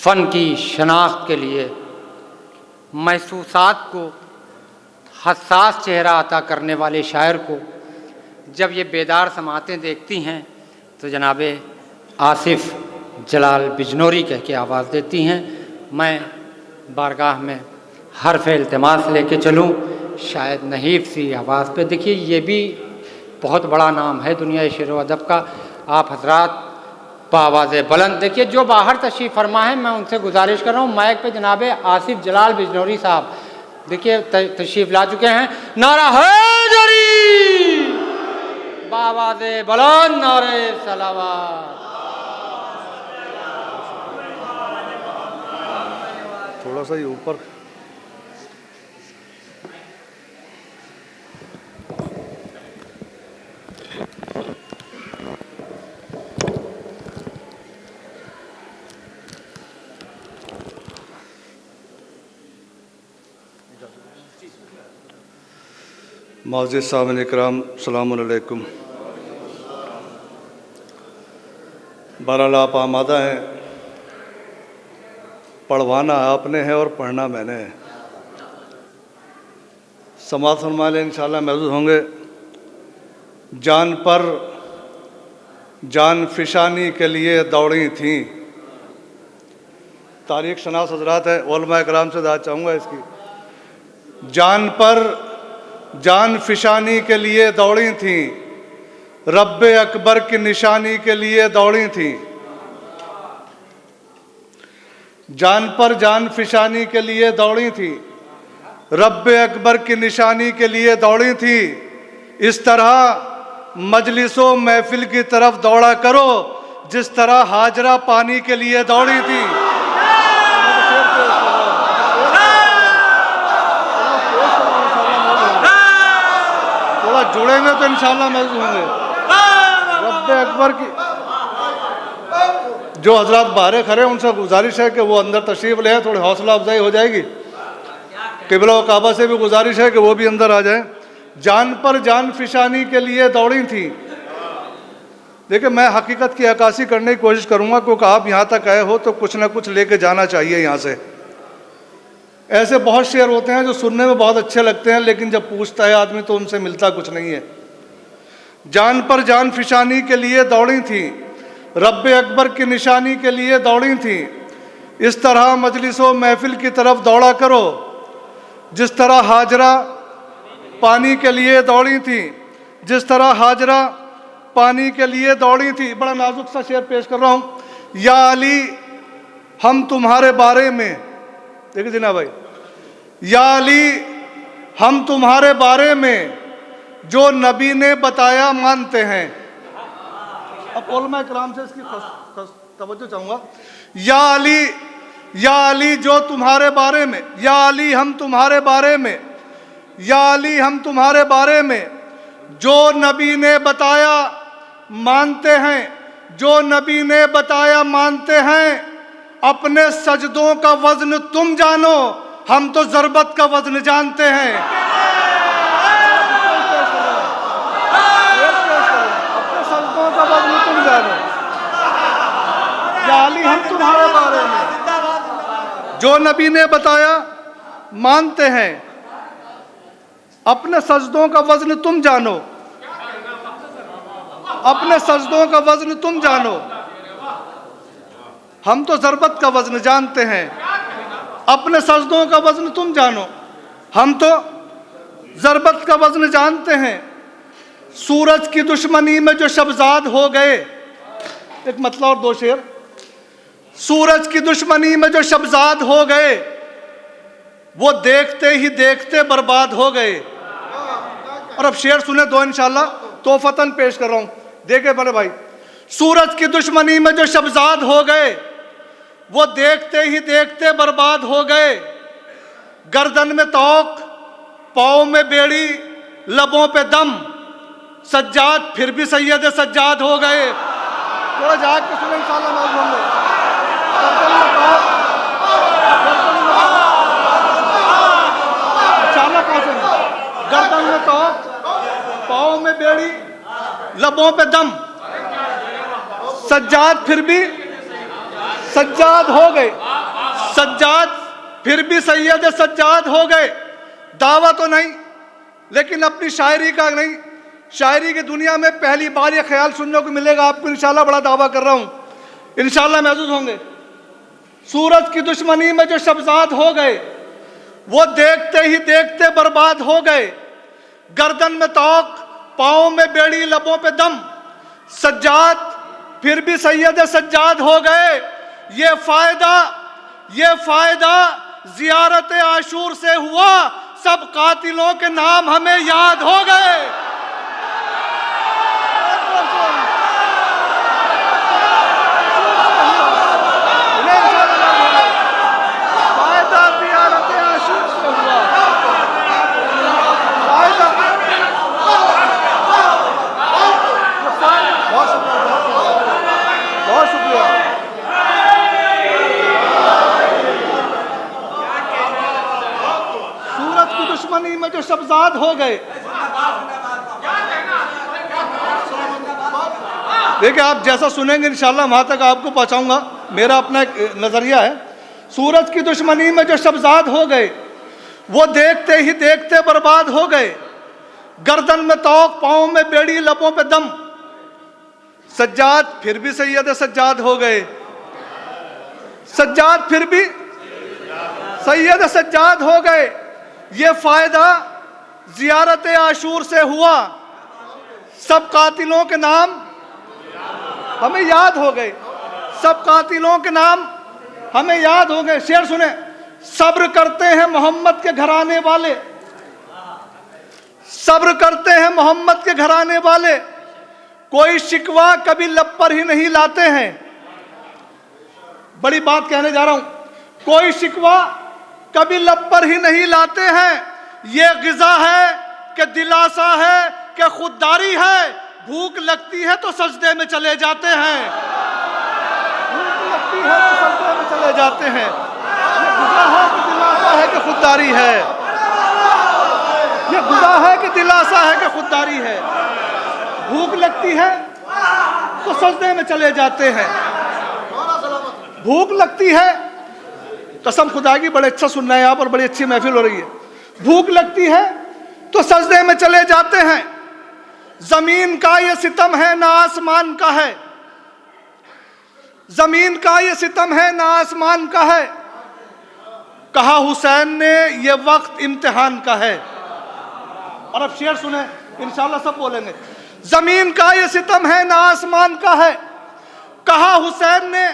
फ़न की शनाख्त के लिए महसूसात को हसास चेहरा अता करने वाले शायर को जब ये बेदार समातें देखती हैं तो जनाब आसिफ जलाल बिजनौरी कह के आवाज़ देती हैं। मैं बारगाह में हर्फ इल्तिमास लेके चलूँ, शायद नहीफ सी आवाज़ पे। देखिए ये भी बहुत बड़ा नाम है दुनिया शेर व अदब का। आप हजरात बावाज़ बुलंद, देखिए जो बाहर तशरीफ़ फरमा है मैं उनसे गुजारिश कर रहा हूँ माइक पे जनाब आसिफ जलाल बिजनौरी साहब देखिए तशरीफ़ ला चुके हैं। नारा हैदरी, बावाज़ बुलंद, नारे सलावत। थोड़ा सा ही ऊपर। मौजूद सामईन इकराम, अस्सलामु अलैकुम। बहरहाल आप आमादा हैं, पढ़वाना आपने है और पढ़ना मैंने है। समाअत फरमा लें, इंशाअल्लाह महसूस होंगे। जान पर जान फिशानी के लिए दौड़ी थीं। तारीख शनास हजरात है, उलमा इकराम से दाद चाहूँगा इसकी। जान पर जान फिशानी के लिए दौड़ी थीं, रब्बे अकबर की निशानी के लिए दौड़ी थीं। जान पर जान फिशानी के लिए दौड़ी थी, रब्बे अकबर की निशानी के लिए दौड़ी थी। इस तरह मजलिसों महफिल की तरफ दौड़ा करो जिस तरह हाजरा पानी के लिए दौड़ी थी। थोड़ा जुड़ेंगे तो इंशाअल्लाह महसूस होंगे। रब्बे अकबर की जो हजरात बाहर खड़े हैं उनसे गुजारिश है कि वो अंदर तशरीफ़ ले आए, थोड़ी हौसला अफजाई हो जाएगी। किबला व काबा से भी गुजारिश है कि वो भी अंदर आ जाएं। जान पर जान फिशानी के लिए दौड़ी थी। देखिए मैं हकीकत की अक्कासी करने की कोशिश करूँगा क्योंकि आप यहाँ तक आए हो तो कुछ ना कुछ लेके जाना चाहिए यहाँ से। ऐसे बहुत शेर होते हैं जो सुनने में बहुत अच्छे लगते हैं लेकिन जब पूछता है आदमी तो उनसे मिलता कुछ नहीं है। जान पर जान फिशानी के लिए दौड़ी थी, रब्बे अकबर की निशानी के लिए दौड़ी थी। इस तरह मजलिसों महफिल की तरफ दौड़ा करो जिस तरह हाजरा पानी के लिए दौड़ी थी, जिस तरह हाजरा पानी के लिए दौड़ी थी। बड़ा नाजुक सा शेर पेश कर रहा हूँ। या अली हम तुम्हारे बारे में, देखिए जिना भाई, या अली हम तुम्हारे बारे में जो नबी ने बताया मानते हैं। अब उलमा इकराम से इसकी तवज्जो चाहूँगा। या अली जो तुम्हारे बारे में, या अली हम तुम्हारे बारे में, या अली हम तुम्हारे बारे में जो नबी ने बताया मानते हैं, जो नबी ने बताया मानते हैं। अपने सजदों का वजन तुम जानो, हम तो ज़रबत का वजन जानते हैं। अपने सजदों का वजन तुम जानो, या अली हम तुम्हारे बारे में जो नबी ने बताया मानते हैं। अपने सजदों का वजन तुम जानो, अपने सजदों का वजन तुम जानो, हम तो ज़रबत का वजन जानते हैं। अपने सजदों का वजन तुम जानो, हम तो ज़रबत का वजन जानते हैं। सूरज की दुश्मनी में जो शबजाद हो गए, एक मतलब और दो शेर। सूरज की दुश्मनी में जो शबजाद हो गए वो देखते ही देखते बर्बाद हो गए। और अब शेर सुने दो इंशाल्लाह, तोहफतन पेश कर रहा हूं। देखे बड़े भाई, सूरज की दुश्मनी में जो शबजाद हो गए वो देखते ही देखते बर्बाद हो गए। गर्दन में तौक, पाँव में बेड़ी, लबों पे दम, सज्जाद फिर भी सैयद सज्जाद हो गए। थोड़ा जाग के सुने इंशाल्लाह मौज होंगे। अचानक गर्दन में तौक, पाँव में बेड़ी, लबों पे दम, सज्जाद फिर भी सज्जाद हो गए, सज्जाद फिर भी सैयद सज्जाद हो गए। दावा तो नहीं, लेकिन अपनी शायरी का नहीं, शायरी की दुनिया में पहली बार ये ख्याल सुनने को मिलेगा आपको, इंशाल्लाह बड़ा दावा कर रहा हूं, इंशाल्लाह महसूस होंगे। सूरज की दुश्मनी में जो शब्जाद हो गए, वो देखते ही देखते बर्बाद हो गए। गर्दन में तौक, पाँव में बेड़ी, लबों पे दम, सज्जाद फिर भी सैयद सज्जाद हो गए। ये फायदा जियारत आशूर से हुआ, सब कातिलों के नाम हमें याद हो गए। फायदा जियारत आशूर से हुआ, फायदा। बहुत शुक्रिया। सूरज की दुश्मनी में जो शब्जाद हो गए, देखिए आप जैसा सुनेंगे इंशाल्लाह वहां तक आपको पहुंचाऊंगा, मेरा अपना एक नजरिया है। सूरज की दुश्मनी में जो शब्जाद हो गए, वो देखते ही देखते बर्बाद हो गए। गर्दन में तौक, पाँव में बेड़ी, लबों पे दम, सज्जाद फिर भी सैयद सज्जाद हो गए। सज्जाद फिर भी सैयद सज्जाद हो गए। ये फायदा जियारत आशूर से हुआ, सब कातिलों के नाम हमें याद हो गए। सब कातिलों के नाम हमें याद हो गए। शेर सुने, सब्र करते हैं मोहम्मद के घराने वाले, सब्र करते हैं मोहम्मद के घराने वाले, कोई शिकवा कभी लब पर ही नहीं लाते हैं। बड़ी बात कहने जा रहा हूं, कोई शिकवा कभी लब पर ही नहीं लाते हैं। ये गिजा है कि दिलासा है कि खुददारी है, भूख लगती है तो सजदे में चले जाते हैं। भूख लगती है तो सजदे में चले जाते हैं। ये गिजा है कि दिलासा है कि खुददारी है, ये गिजा है कि दिलासा है कि खुददारी है। भूख लगती है तो सजदे में चले जाते हैं। भूख लगती है, कसम खुदा की बड़े अच्छा सुनना है यहाँ पर, बड़ी अच्छी महफिल हो रही है। भूख लगती है तो सजदे में चले जाते हैं। जमीन का ये सितम है ना आसमान का है, जमीन का ये सितम है ना आसमान का है। कहा हुसैन ने ये वक्त इम्तिहान का है। और अब शेर सुने, इंशाल्लाह सब बोलेंगे। जमीन का ये सितम है ना आसमान का है, कहा हुसैन ने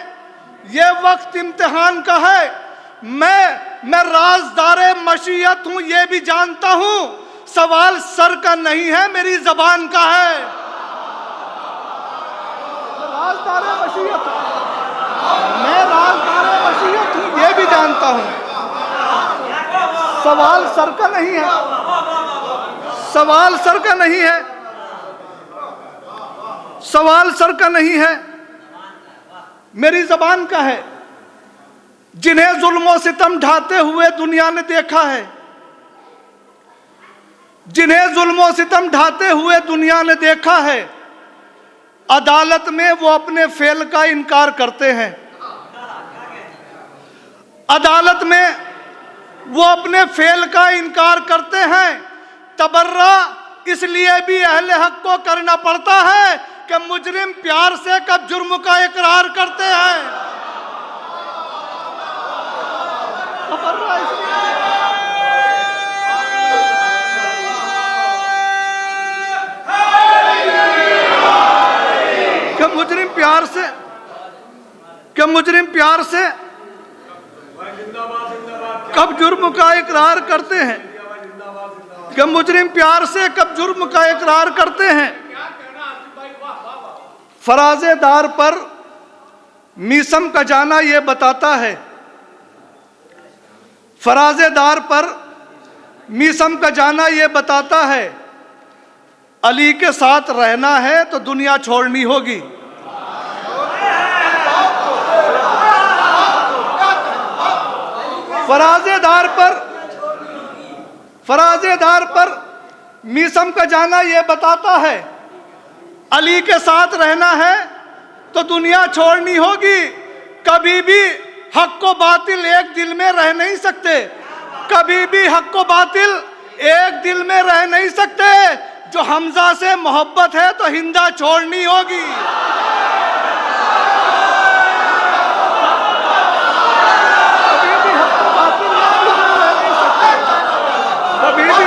ये वक्त इम्तिहान का है। मैं राज़दारे मशीयत हूं ये भी जानता हूं, सवाल सर का नहीं है मेरी जबान का है। राज़दारे मशीयत, मैं राज़दारे मशीयत हूं ये भी जानता हूं, सवाल सर का नहीं है, सवाल सर का नहीं है, सवाल सर का नहीं है, मेरी जबान का है। जिन्हें जुल्म सितम ढाते हुए दुनिया ने देखा है, जिन्हें जुल्म सितम ढाते हुए दुनिया ने देखा है, अदालत में वो अपने फेल का इनकार करते हैं। अदालत में वो अपने फेल का इनकार करते हैं। तबर्रा इसलिए भी अहले हक को करना पड़ता है कि मुजरिम प्यार से कब जुर्म का इकरार करते हैं। कि मुजरिम प्यार से कब जुर्म का इकरार करते हैं, कि मुजरिम प्यार से कब जुर्म का इकरार करते हैं। फराजेदार पर मीसम का जाना ये बताता है, फराजेदार पर मीसम का जाना ये बताता है, अली के साथ रहना है तो दुनिया छोड़नी होगी। फराजेदार पर मीसम का जाना ये बताता है, अली के साथ रहना है तो दुनिया छोड़नी होगी। कभी भी हक को बातिल एक दिल में रह नहीं सकते, कभी भी हक को बातिल एक दिल में रह नहीं सकते। जो हमजा से मोहब्बत है तो हिंदा छोड़नी होगी। कभी भी हक को बातिल एक दिल में रह नहीं सकते, कभी भी।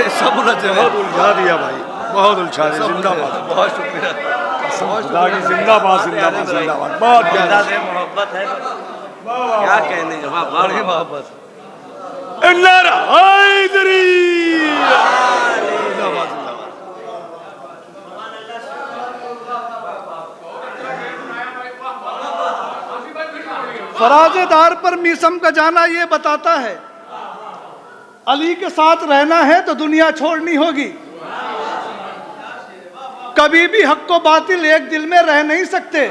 सब बहुत उलझा दिया भाई, बहुत उलझा दिया। जिंदाबाद, बहुत शुक्रिया। जिंदाबाद जिंदाबाद जिंदाबाद। बहुत प्यारा से मोहब्बत है, क्या कहने का, बड़ी मोहब्बत। नारा हैदरी, जिंदाबाद जिंदाबाद। फराजेदार पर मीसम का जाना ये बताता है, अली के साथ रहना है तो दुनिया छोड़नी होगी। कभी भी हक को बातिल एक दिल में रह नहीं सकते।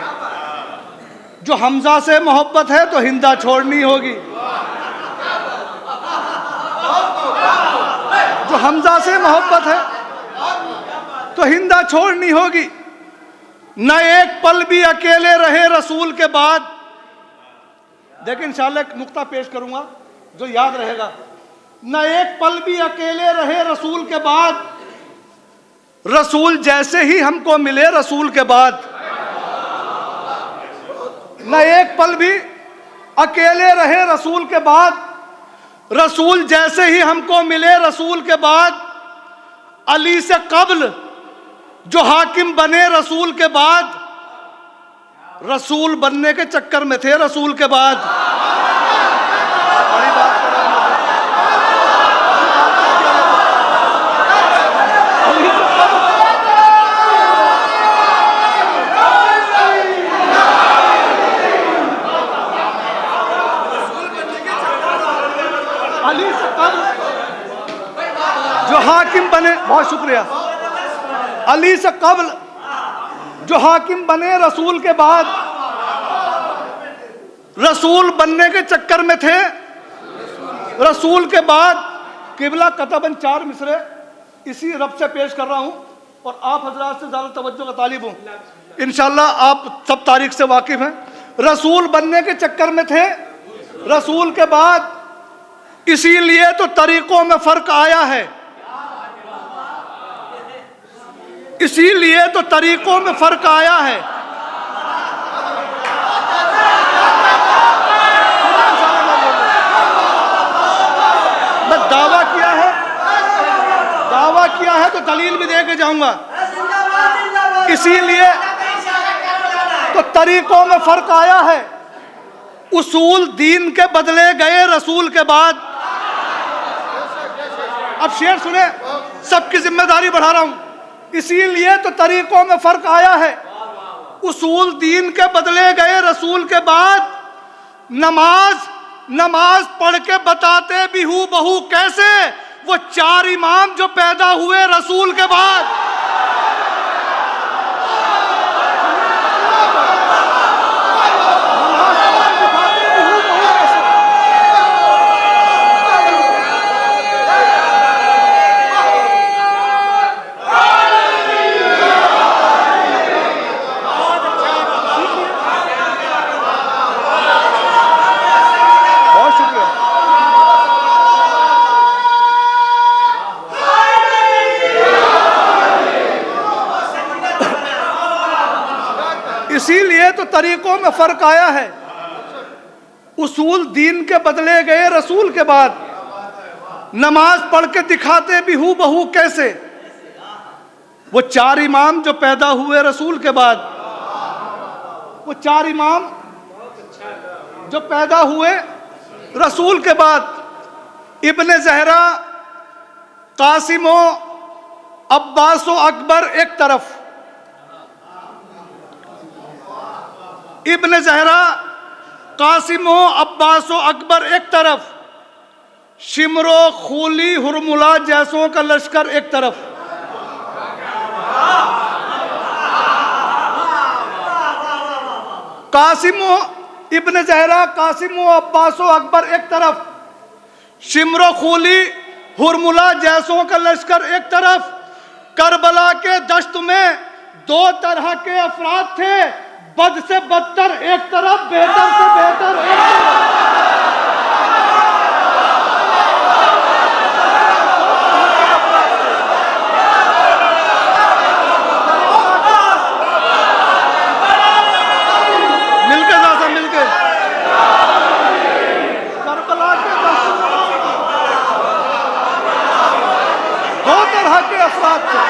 जो हमजा से मोहब्बत है तो हिंदा छोड़नी होगी। जो हमजा से मोहब्बत है तो हिंदा छोड़नी होगी। न एक पल भी अकेले रहे रसूल के बाद। देखिए इंशाल्लाह एक नुक्ता पेश करूंगा जो याद रहेगा। न एक पल भी अकेले रहे रसूल के बाद, रसूल जैसे ही हमको मिले रसूल के बाद। न एक पल भी अकेले रहे रसूल के बाद, रसूल जैसे ही हमको मिले रसूल के बाद। अली से कब्ल जो हाकिम बने रसूल के बाद, रसूल बनने के चक्कर में थे रसूल के बाद। बड़ी बात कर रहा हूं। अली से कब्ल जो हाकिम बने, बहुत शुक्रिया। अली से कब्ल जो हाकिम बने रसूल के बाद, रसूल बनने के चक्कर में थे रसूल के बाद। किबला कतबन 4 मिसरे इसी रब से पेश कर रहा हूं और आप हजरात से ज्यादा तवज्जो का तालिब हूं। इंशाल्लाह आप सब तारीख से वाकिफ हैं। रसूल बनने के चक्कर में थे रसूल के बाद, इसीलिए तो तरीकों में फर्क आया है। इसीलिए तो तरीकों में फर्क आया है। मैं दावा किया है तो दलील भी दे के जाऊंगा। इसीलिए तो तरीकों में फर्क आया है। उसूल दीन के बदले गए रसूल के बाद। अब शेर सुने, सबकी जिम्मेदारी बढ़ा रहा हूं। इसीलिए तो तरीकों में फर्क आया है। उसूल दीन के बदले गए रसूल के बाद। नमाज पढ़ के बताते भी हूं बहू कैसे, वो 4 इमाम जो पैदा हुए रसूल के बाद। इसीलिए तो तरीकों में फर्क आया है। उसूल दीन के बदले गए रसूल के बाद। नमाज पढ़ के दिखाते भी हूं बहू कैसे, वो 4 इमाम जो पैदा हुए रसूल के बाद। वो 4 इमाम जो पैदा हुए रसूल के बाद। इब्ने ज़हरा, कासिमो, अब्बासो अकबर एक तरफ। इब्ने ज़हरा, कासिमो, अब्बासो अकबर एक तरफ। शिमरो, खूली, हुरमुला जैसों का लश्कर एक तरफ। इब्न जहरा, कासिम व अब्बास व अकबर एक तरफ, शिमरो खूली हुरमुला जैसों का लश्कर एक तरफ। करबला के दश्त में दो तरह के अफराद थे, बद से बदतर एक तरफ, बेहतर से बेहतर एक तरफ। मिलके सासा मिलके करबला के दश्त में दो तरह के अफराद थे,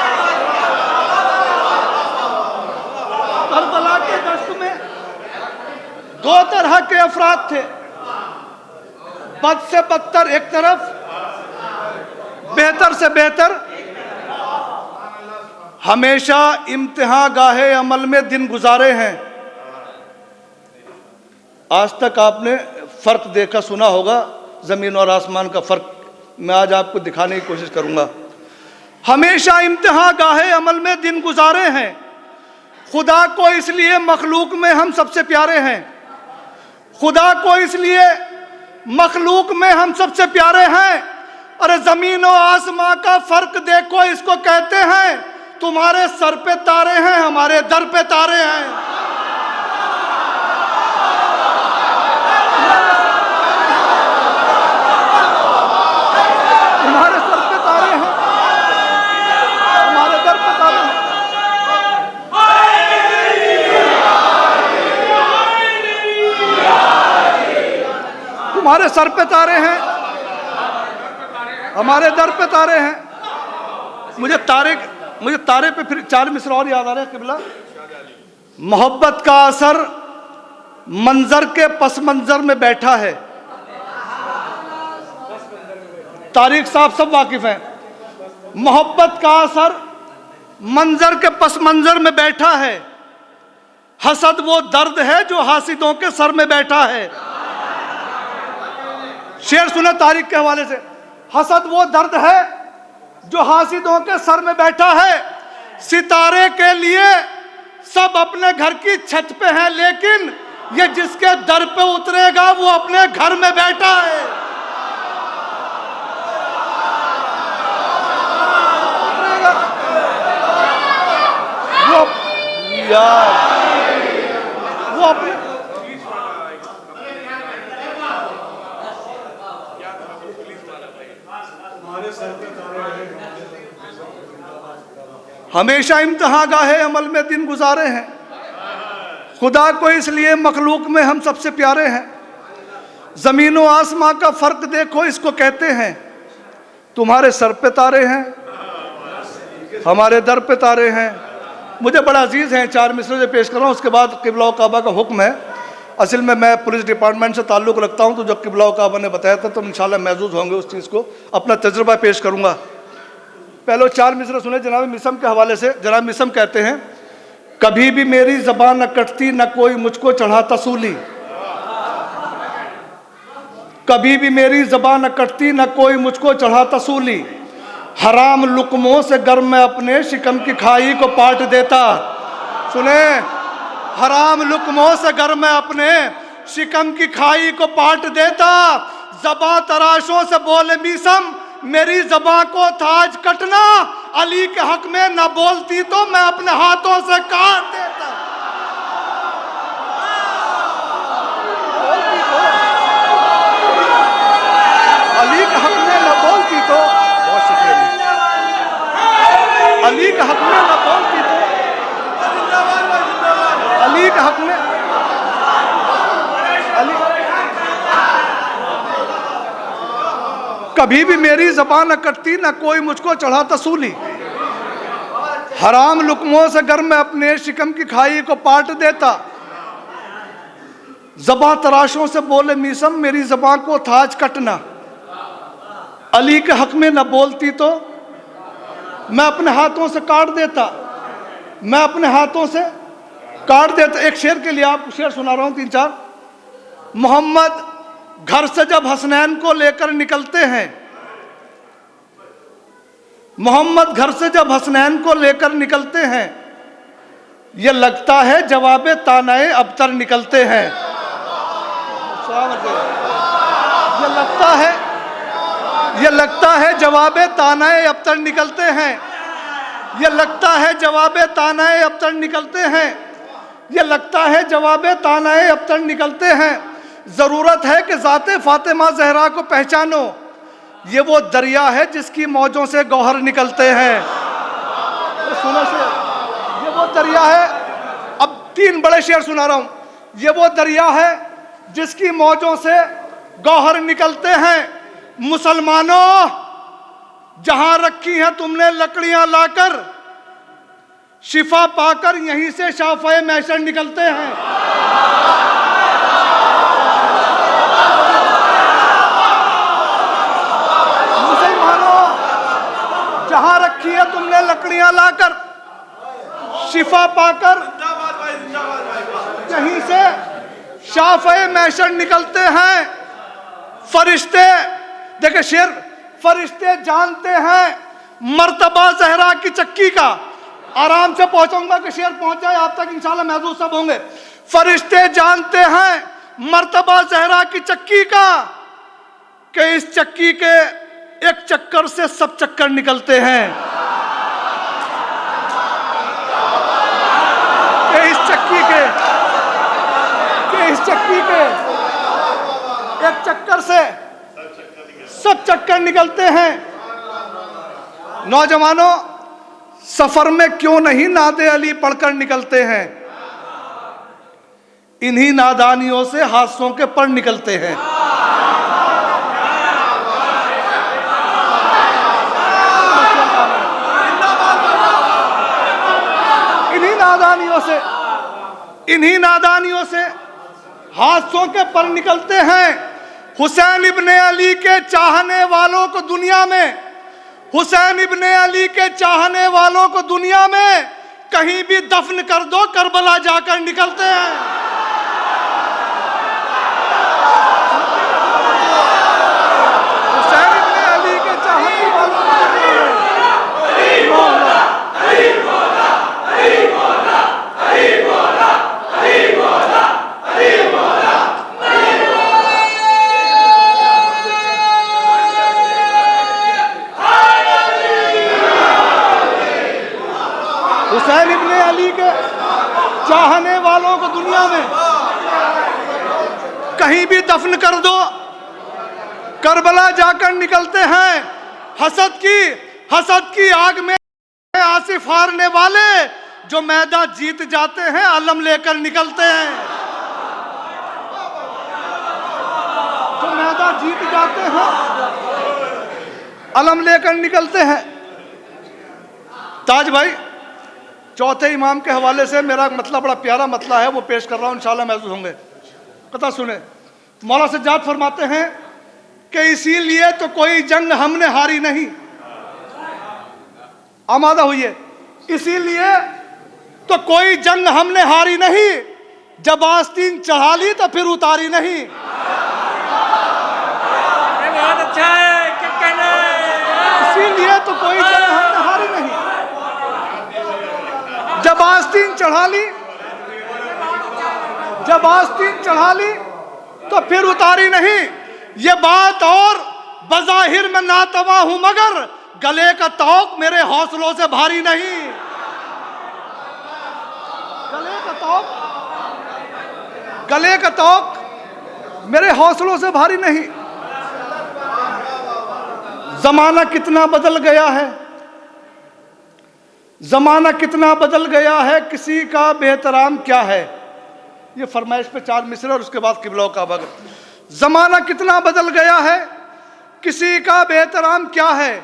करबला के दश्त में दो तरह के अफराद थे, बद से बदतर एक तरफ, बेहतर से बेहतर। हमेशा इम्तिहान गाहे अमल में दिन गुजारे हैं। आज तक आपने फर्क देखा सुना होगा, जमीन और आसमान का फर्क मैं आज आपको दिखाने की कोशिश करूंगा। हमेशा इम्तिहान गाहे अमल में दिन गुजारे हैं, खुदा को इसलिए मखलूक में हम सबसे प्यारे हैं, खुदा को इसलिए मखलूक में हम सबसे प्यारे हैं। अरे जमीन और आसमां का फर्क देखो, इसको कहते हैं तुम्हारे सर पे तारे हैं, हमारे दर पे तारे हैं। तुम्हारे सर पे तारे हैं, हमारे दर पे तारे हैं। तुम्हारे सर पे तारे हैं, हमारे दर पे तारे हैं। मुझे तारे पे फिर 4 मिसरा और याद आ रहे हैं किबला। मोहब्बत का असर मंजर के पस मंजर में बैठा है। तारिक साहब सब वाकिफ हैं। मोहब्बत का असर मंजर के पस मंजर में बैठा है। हसद वो दर्द है जो हासिदों के सर में बैठा है। शेर सुना तारिक के हवाले से, हसद वो दर्द है जो हासिदों के सर में बैठा है। सितारे के लिए सब अपने घर की छत पे हैं, लेकिन ये जिसके दर पे उतरेगा वो अपने घर में बैठा है। वो यार वो अपने हमेशा इम्तिहान गाहे अमल में दिन गुजारे हैं, खुदा को इसलिए मखलूक में हम सबसे प्यारे हैं। जमीन व आसमां का फर्क देखो, इसको कहते हैं तुम्हारे सर पे तारे हैं, हमारे दर पे तारे हैं। मुझे बड़ा अजीज हैं, 4 मिसरे जो पेश कर रहा हूँ, उसके बाद किबला काबा का हुक्म है। असल में मैं पुलिस डिपार्टमेंट से ताल्लुक़ रखता हूँ, तो जब किबला काबा ने बताया था तो इंशाल्लाह महजूज होंगे उस चीज़ को, अपना तजुर्बा पेश करूँगा। पहले 4 मिसरे सुने जनाब मिसम के हवाले से। जनाब मिसम कहते हैं, कभी भी मेरी ज़बान न कटती, न कोई मुझको चढ़ाता सूली। कभी भी मेरी ज़बान न कटती, न कोई मुझको चढ़ाता सूली। हराम लुकमों से गर मैं अपने शिकम की खाई को पाट देता। सुने, हराम लुकमों से गर मैं अपने शिकम की खाई को पाट देता। ज़बां तराशों से बोले मीसम, मेरी ज़बां को ताज कटना। अली के हक में न बोलती तो मैं अपने हाथों से काट देता। अली के हक में न बोलती तो, बहुत शुक्रिया, अली के हक में न बोलती तो, अली के हक में अली कभी भी मेरी ज़बान न कटती, न कोई मुझको चढ़ाता सूली। हराम लुकमों से गर मैं अपने शिकम की खाई को पाट देता। ज़बां तराशों से बोले मीसम, मेरी ज़बां को ताज कटना। अली के हक में न बोलती तो मैं अपने हाथों से काट देता, मैं अपने हाथों से काट देता। एक शेर के लिए आपको शेर सुना रहा हूँ 3-4। मोहम्मद घर से जब हसनैन को लेकर निकलते हैं, मोहम्मद घर से जब हसनैन को लेकर निकलते हैं, ये लगता है जवाबे तानाए अबतर निकलते हैं। ये लगता है जवाबे तानाए अबतर निकलते हैं, ये लगता है जवाबे तानाए अबतर निकलते हैं, ये लगता है जवाबे तानाए अबतर निकलते हैं। ज़रूरत है कि ज़ाते फातिमा ज़हरा को पहचानो, ये वो दरिया है जिसकी मौजों से गौहर निकलते हैं। तो सुनो से, ये वो दरिया है, अब 3 बड़े शेर सुना रहा हूँ। ये वो दरिया है जिसकी मौजों से गौहर निकलते हैं। मुसलमानों, जहां रखी हैं तुमने लकड़ियां लाकर, शिफा पाकर यहीं से शाफ़े महशर निकलते हैं। मुसलमानों, जहां रखी है तुमने लकड़ियां लाकर, शिफा पाकर यहीं से शाफ़े महशर निकलते हैं। फरिश्ते, देखिए शेर, फरिश्ते जानते हैं मर्तबा ज़हरा की चक्की का। आराम से पहुंचाऊंगा कि शेर पहुंच जाए आप तक, इंशाल्लाह महसूस सब होंगे। फरिश्ते जानते हैं मर्तबा ज़हरा की चक्की का, कि इस चक्की के एक चक्कर से सब चक्कर निकलते हैं। कि इस चक्की के एक चक्कर से सब चक्कर निकलते हैं। नौजवानों, सफर में क्यों नहीं नादे अली पढ़कर निकलते हैं? इन्हीं नादानियों से हादसों के पढ़ निकलते हैं। इन्हीं नादानियों से हादसों के पर निकलते हैं। हुसैन इब्ने अली के चाहने वालों को दुनिया में, हुसैन इब्ने अली के चाहने वालों को दुनिया में कहीं भी दफन कर दो, करबला जाकर निकलते हैं। हुसैन इब्ने अली के चाहने वालों को हुसैन इब्ने अली के चाहने वालों को दुनिया में कहीं भी दफन कर दो, करबला जाकर निकलते हैं। हसद की आग में आसिफ हारने वाले जो मैदान जीत जाते हैं, अलम लेकर निकलते हैं। जो मैदान जीत जाते हैं, अलम लेकर निकलते हैं। ताज भाई, चौथे इमाम के हवाले से मेरा मतला बड़ा प्यारा मतला है, वो पेश कर रहा हूँ, इंशाल्लाह महसूस होंगे। कथा सुने। मौला सज्जाद फरमाते हैं कि इसीलिए तो कोई जंग हमने हारी नहीं। आमादा हुई, इसीलिए तो कोई जंग हमने हारी नहीं, जब आस्तीन चढ़ा ली तो फिर उतारी नहीं। बहुत अच्छा है, क्या कहना है? इसीलिए तो कोई जंग हमने हारी नहीं, जब आस्तीन चढ़ा ली तो फिर उतारी नहीं। ये बात और बज़ाहिर में नातवा हूं, मगर गले का तौक मेरे हौसलों से भारी नहीं। गले का तौक मेरे हौसलों से भारी नहीं। जमाना कितना बदल गया है, जमाना कितना बदल गया है, किसी का बेहतराम क्या है। ये फरमाइश पे 4 मिसरे और उसके बाद किबला का बग। जमाना कितना बदल गया है, किसी का बेहतराम क्या है।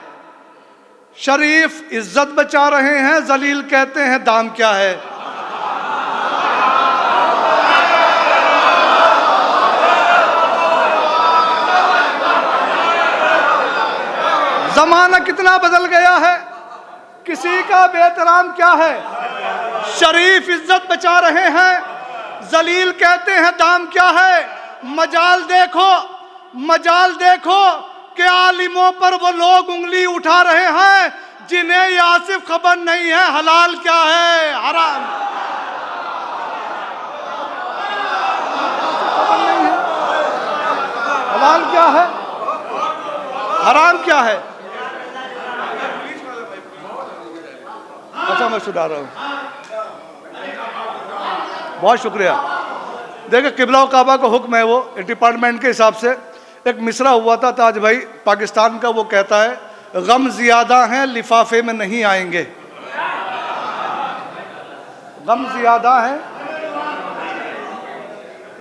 शरीफ इज्जत बचा रहे हैं, जलील कहते हैं दाम क्या है। जमाना कितना बदल गया है, किसी का बेहतराम क्या है। शरीफ इज्जत बचा रहे हैं, जलील कहते हैं दाम क्या है। मजाल देखो कि आलिमों पर वो लोग उंगली उठा रहे हैं जिन्हें यह सिर्फ खबर नहीं है हलाल क्या है हराम। हलाल क्या है, हराम क्या है। अच्छा मैं सुना रहा हूँ, बहुत शुक्रिया। देखिए किबला काबा का हुक्म है, वो डिपार्टमेंट के हिसाब से एक मिसरा हुआ था ताज भाई पाकिस्तान का, वो कहता है गम ज्यादा हैं लिफाफे में नहीं आएंगे, गम ज्यादा हैं,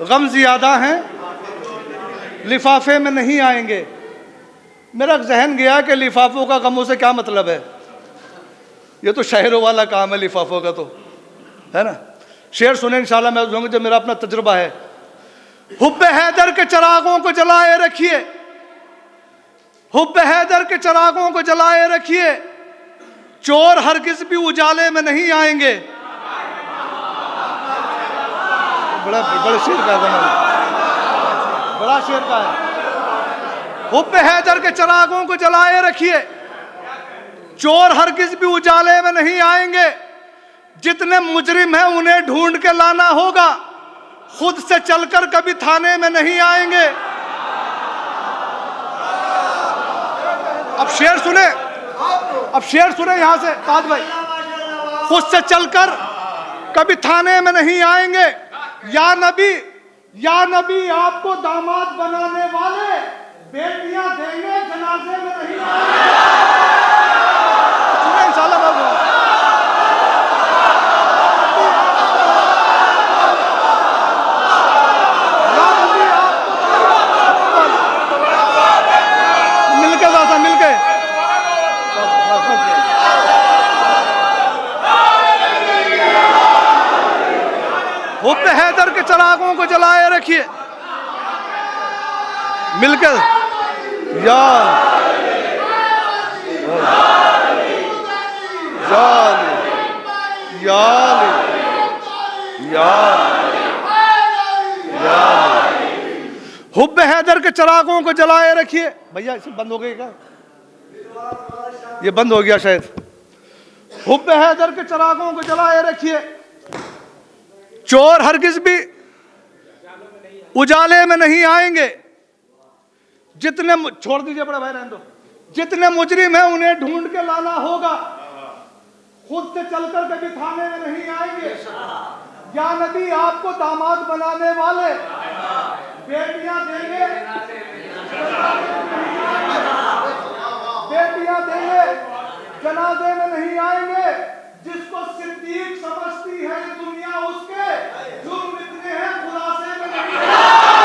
गम ज्यादा हैं लिफाफे में नहीं आएंगे। मेरा जहन गया कि लिफाफों का गमों से क्या मतलब है, ये तो शहरों वाला काम है लिफाफों का, तो है ना। शेर सुने इंशाल्लाह मैं जो मेरा अपना तजुर्बा है। हुब्बे हैदर के चिरागों को जलाए रखिए, हुब्बे हैदर के चिरागों को जलाए रखिए, चोर हरगिज भी उजाले में नहीं आएंगे। बड़ा शेर का है, बड़ा शेर का है। हुब्बे हैदर के चिरागों को जलाए रखिए, चोर हरगिज भी उजाले में नहीं आएंगे। जितने मुजरिम हैं उन्हें ढूंढ के लाना होगा, खुद से चलकर कभी थाने में नहीं आएंगे। अब शेर सुने, अब शेर सुने यहां से ताज भाई, खुद से चलकर कभी थाने में नहीं आएंगे। या नबी आपको दामाद बनाने वाले बेटियां देंगे, जनाजे में नहीं आएंगे। सुने इंशाल्लाह बाबू, मिलके दादा मिलके। हुब्बे हैदर के चिरागों को जलाए रखिए मिलकर। या हुब्बे हैदर के चिरागों को जलाए रखिए। भैया इसे बंद हो गई क्या, ये बंद हो गया शायद। हुब्बे हैदर के चिरागों को जलाए रखिए, चोर हरगिज भी उजाले में नहीं आएंगे। जितने, छोड़ दीजिए बड़ा भाई रहने दो, जितने मुजरिम हैं उन्हें ढूंढ के लाना होगा, खुद से चलकर कभी थाने में नहीं आएंगे। या नबी आपको दामाद बनाने वाले बेटियां देंगे, बेटियां देंगे, जनाजे में नहीं आएंगे। जिसको सिद्दीक समझती है ये दुनिया, उसके जुर्म इतने हैं खुलासे में नहीं आएंगे।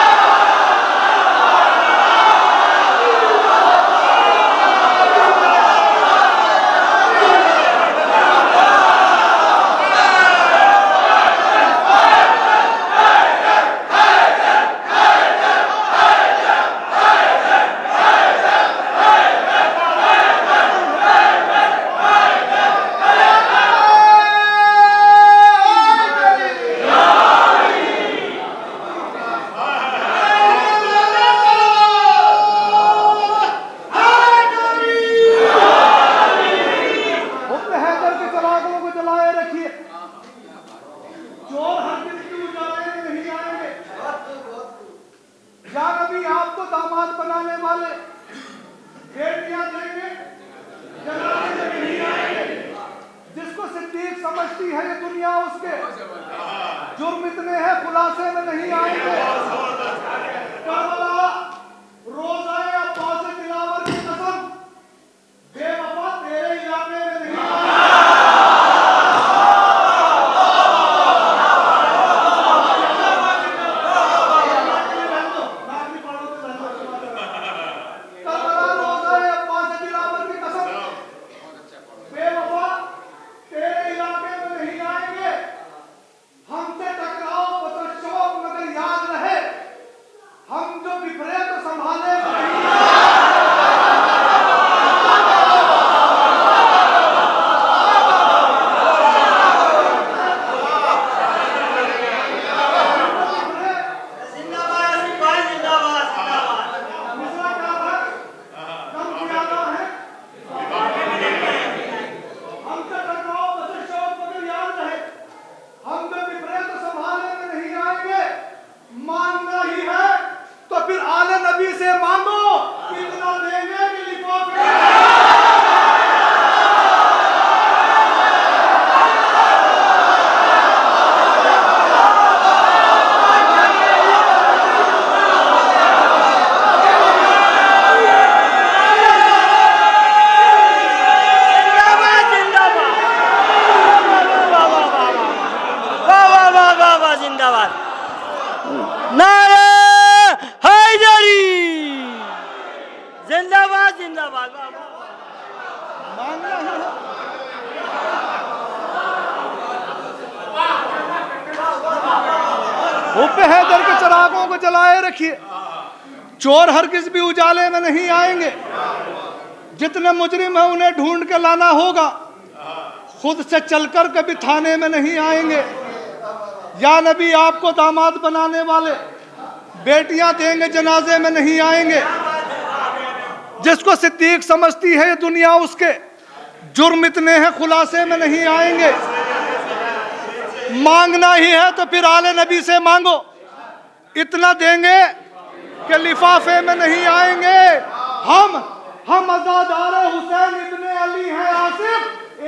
समझती है ये दुनिया, उसके जुर्म इतने हैं खुलासे में नहीं आएंगे। करबला रोज़ाए अब्बास दिलावर की कसम, बेवफा तेरे इलाके में नहीं आएंगे। हम जो नबी से मांगो, इतना देंगे कि लिफाफे जिंदाबाद। नारे हैदरी जिंदाबाद जिंदाबाद। मांगना है। हुब्बे हैदर के चिरागों को जलाए रखिए। चोर हरगिज भी उजाले में नहीं आएंगे। जितने मुजरिम हैं उन्हें ढूंढ के लाना होगा, खुद से चलकर कभी थाने में नहीं आएंगे। या नबी आपको दामाद बनाने वाले बेटियां देंगे, जनाजे में नहीं आएंगे। जिसको सिद्दीक समझती है ये दुनिया, उसके जुर्म इतने हैं खुलासे में नहीं आएंगे। मांगना ही है तो फिर आले नबी से मांगो, इतना देंगे कि लिफाफे में नहीं आएंगे। हम अज़ादार हुसैन इब्ने अली हैं आसिफ,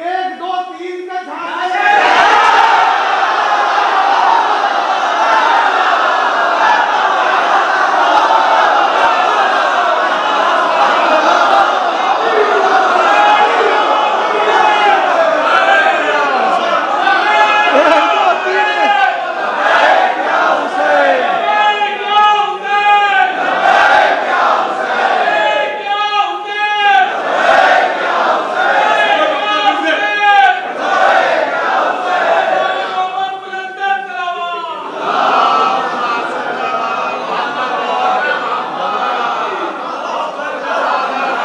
1 2 3 के झांसे।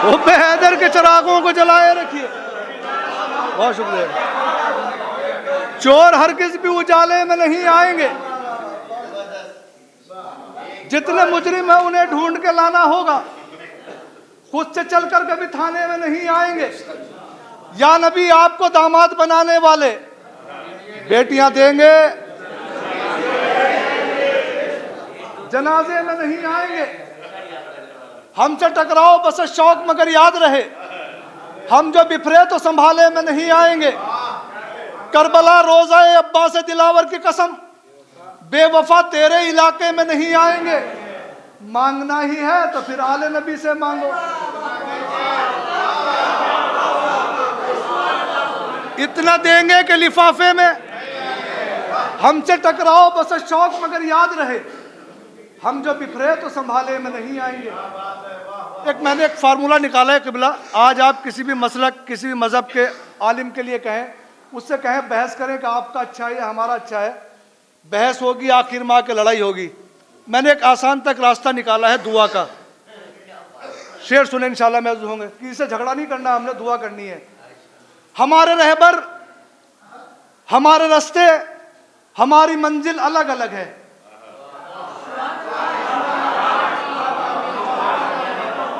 हुब्बे हैदर के चिरागों को जलाए रखिए। बहुत शुक्रिया। चोर हरगिज भी उजाले में नहीं आएंगे। जितने मुजरिम हैं उन्हें ढूंढ के लाना होगा, खुद से चलकर कभी थाने में नहीं आएंगे। या नबी आपको दामाद बनाने वाले बेटियां देंगे, जनाजे में नहीं आएंगे। हमसे टकराओ बस शौक मगर याद रहे, हम जो बिफरे तो संभाले में नहीं आएंगे। करबला रोज़ा अब्बास दिलावर की कसम, बेवफा तेरे इलाके में नहीं आएंगे। मांगना ही है तो फिर आले नबी से मांगो, इतना देंगे कि लिफाफे में। हमसे टकराओ बस शौक मगर याद रहे, हम जो बिफरे तो संभाले में नहीं आएंगे। मैंने एक फार्मूला निकाला है किबला, आज आप किसी भी मसलक किसी भी मजहब के आलिम के लिए कहें, उससे कहें बहस करें कि आपका अच्छा है या हमारा अच्छा है, बहस होगी, आखिर माह की लड़ाई होगी। मैंने एक आसान तक रास्ता निकाला है दुआ का। शेर सुने इंशाल्लाह महसूस होंगे। किसी से झगड़ा नहीं करना, हमने दुआ करनी है। हमारे रहबर, हमारे रास्ते, हमारी मंजिल अलग अलग है।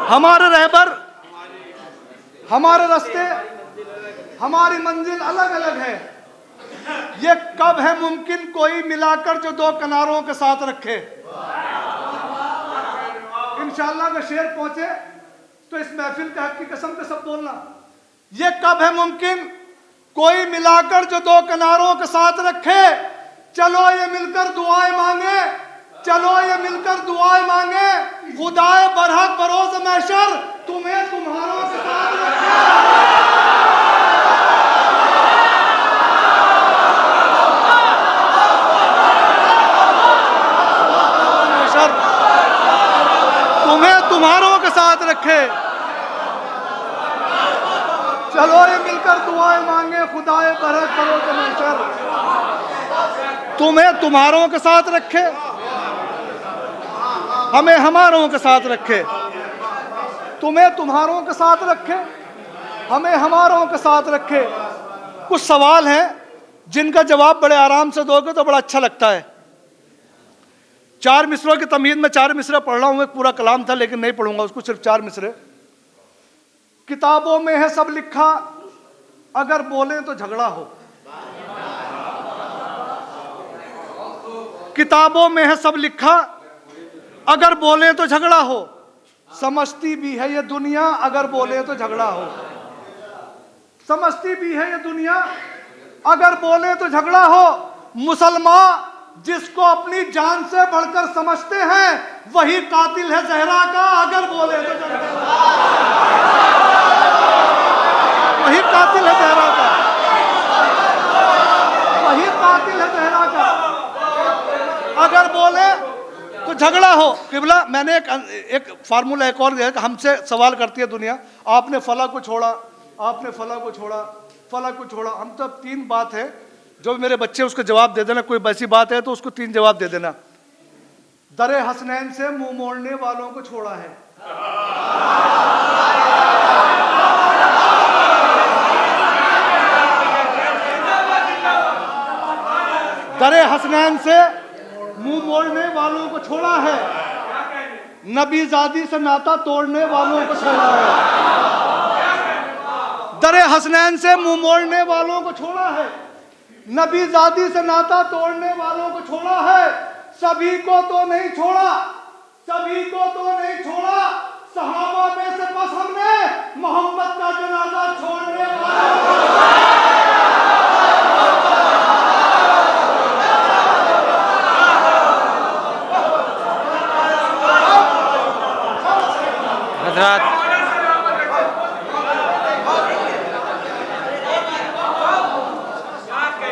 हमारे रहबर, हमारे रास्ते, हमारी मंजिल अलग अलग है। ये कब है मुमकिन कोई मिलाकर जो 2 किनारों के साथ रखे। इंशाअल्लाह का शेर पहुंचे तो इस महफिल के हक की कसम पे सब बोलना। ये कब है मुमकिन कोई मिलाकर जो 2 किनारों के साथ रखे। चलो ये मिलकर दुआएं मांगे, चलो ये मिलकर दुआएं मांगे। खुदाए बरहक बरोज़ महशर तुम्हें तुम्हारों के साथ रखे। तुम्हें तुम्हारों के साथ रखे। चलो ये मिलकर दुआएं मांगे, खुदाए बरहक बरोज़ महशर तुम्हें तुम्हारों के साथ रखे, हमें हमारों के साथ रखे। तुम्हें तुम्हारों के साथ रखे, हमें हमारों के साथ रखे। कुछ सवाल हैं जिनका जवाब बड़े आराम से दोगे तो बड़ा अच्छा लगता है। 4 मिसरों की तमहीद में 4 मिसरे पढ़ रहा हूँ। एक पूरा कलाम था लेकिन नहीं पढ़ूंगा उसको, सिर्फ 4 मिसरे। किताबों में है सब लिखा, अगर बोले तो झगड़ा हो। किताबों में है सब लिखा, अगर बोले तो झगड़ा हो। समझती भी है ये दुनिया अगर बोले तो झगड़ा हो। समझती भी है ये दुनिया अगर बोले तो झगड़ा हो। मुसलमान जिसको अपनी जान से बढ़कर समझते हैं वही कातिल है ज़हरा का, अगर बोले तो झगड़ा हो। वही कातिल है ज़हरा का, वही कातिल है ज़हरा का, अगर बोले तो झगड़ा हो। किबला मैंने एक फार्मूला एक और दिया है। हमसे सवाल करती है दुनिया, आपने फला को छोड़ा, आपने फला को छोड़ा, फला को छोड़ा। हम तो 3 बात है जो मेरे बच्चे उसको जवाब दे देना, कोई वैसी बात है तो उसको 3 जवाब दे देना। दरे हसनैन से मुंह मोड़ने वालों को छोड़ा है, दरे हसनैन से मुंह मोड़ने वालों को छोड़ा है, नबी ज़ादी से नाता तोड़ने वालों को छोड़ा है। दरे हसनैन से मुंह मोड़ने वालों को छोड़ा है, नबी ज़ादी से नाता तोड़ने वालों को छोड़ा है। सभी को तो नहीं छोड़ा, सभी को तो नहीं छोड़ा, सहाबा में से बस हमने मोहम्मद का जनाजा छोड़ने वालों को। हजरत